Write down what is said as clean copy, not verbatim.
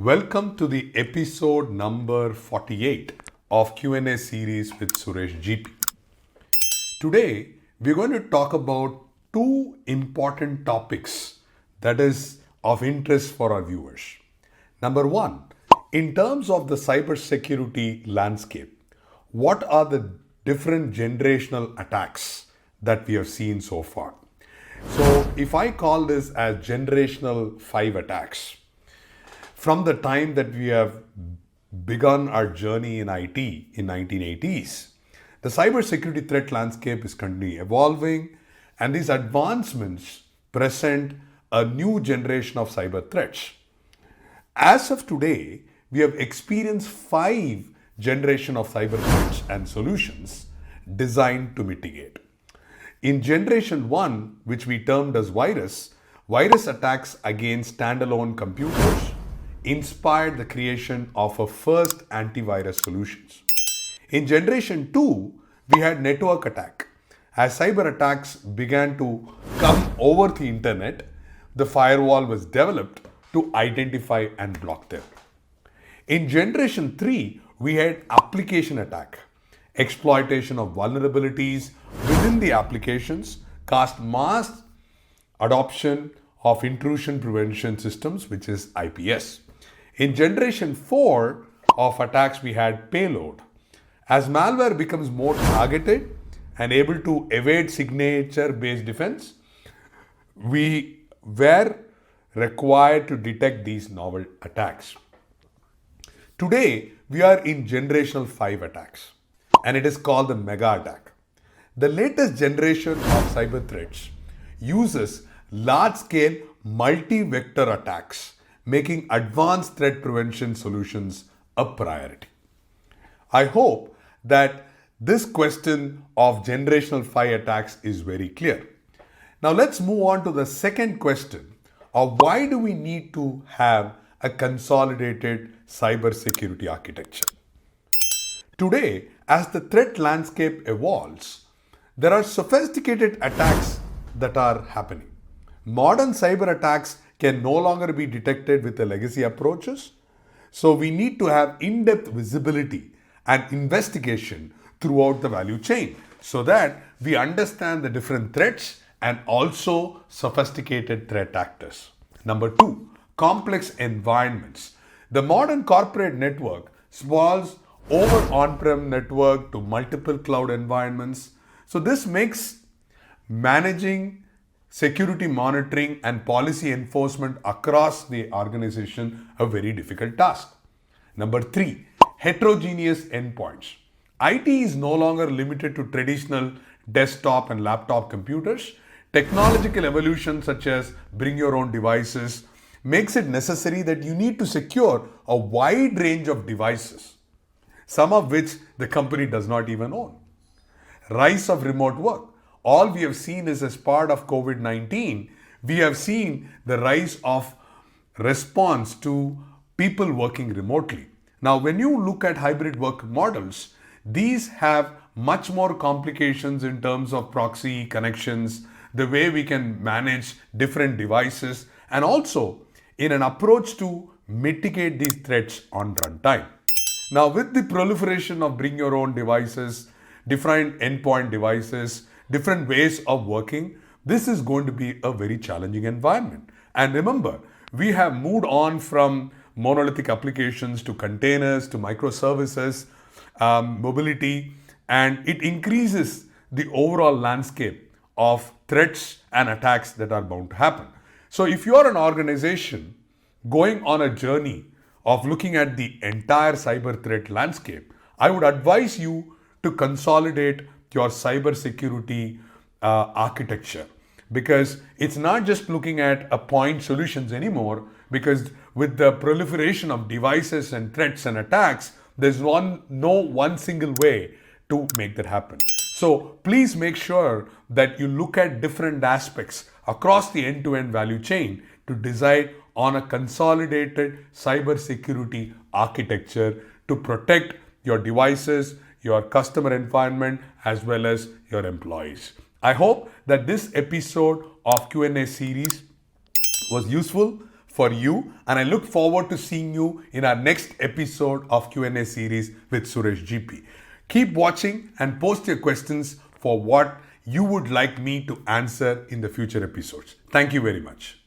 Welcome to the episode number 48 of QnA Series with Suresh GP. Today, we're going to talk about two important topics that is of interest for our viewers. Number one, in terms of the cybersecurity landscape, what are the different generational attacks that we have seen so far? So, if I call this as generational 5 attacks, from the time that we have begun our journey in IT in 1980s, the cybersecurity threat landscape is continually evolving, and these advancements present a new generation of cyber threats. As of today, we have experienced 5 generations of cyber threats and solutions designed to mitigate. In generation 1, which we termed as virus attacks against standalone computers inspired the creation of a first antivirus solutions. In generation 2, we had network attack. As cyber attacks began to come over the internet, the firewall was developed to identify and block them. In generation 3, we had application attack. Exploitation of vulnerabilities within the applications caused mass adoption of intrusion prevention systems, which is IPS. In generation 4 of attacks, we had payload. As malware becomes more targeted and able to evade signature-based defense, we were required to detect these novel attacks. Today, we are in generational 5 attacks, and it is called the mega attack. The latest generation of cyber threats uses large-scale multi-vector attacks, making advanced threat prevention solutions a priority. I hope that this question of generational 5 attacks is very clear. Now let's move on to the second question of why do we need to have a consolidated cybersecurity architecture. Today, as the threat landscape evolves, there are sophisticated attacks that are happening. Modern cyber attacks can no longer be detected with the legacy approaches. So we need to have in-depth visibility and investigation throughout the value chain so that we understand the different threats and also sophisticated threat actors. Number 2, complex environments. The modern corporate network sprawls over on-prem network to multiple cloud environments. So this makes managing security monitoring and policy enforcement across the organization a very difficult task. Number 3, heterogeneous endpoints. IT is no longer limited to traditional desktop and laptop computers. Technological evolution such as bring your own devices makes it necessary that you need to secure a wide range of devices, some of which the company does not even own. Rise of remote work. All we have seen is as part of COVID-19, we have seen the rise of response to people working remotely. Now, when you look at hybrid work models, these have much more complications in terms of proxy connections, the way we can manage different devices, and also in an approach to mitigate these threats on runtime. Now, with the proliferation of bring your own devices, different endpoint devices, different ways of working, this is going to be a very challenging environment. And remember, we have moved on from monolithic applications to containers to microservices, mobility, and it increases the overall landscape of threats and attacks that are bound to happen. So if you are an organization going on a journey of looking at the entire cyber threat landscape, I would advise you to consolidate your cybersecurity architecture, because it's not just looking at a point solutions anymore, because with the proliferation of devices and threats and attacks, there's no one single way to make that happen. So please make sure that you look at different aspects across the end-to-end value chain to decide on a consolidated cybersecurity architecture to protect your devices, your customer environment, as well as your employees. I hope that this episode of QnA series was useful for you, and I look forward to seeing you in our next episode of QnA Series with Suresh GP. Keep watching and post your questions for what you would like me to answer in the future episodes. Thank you very much.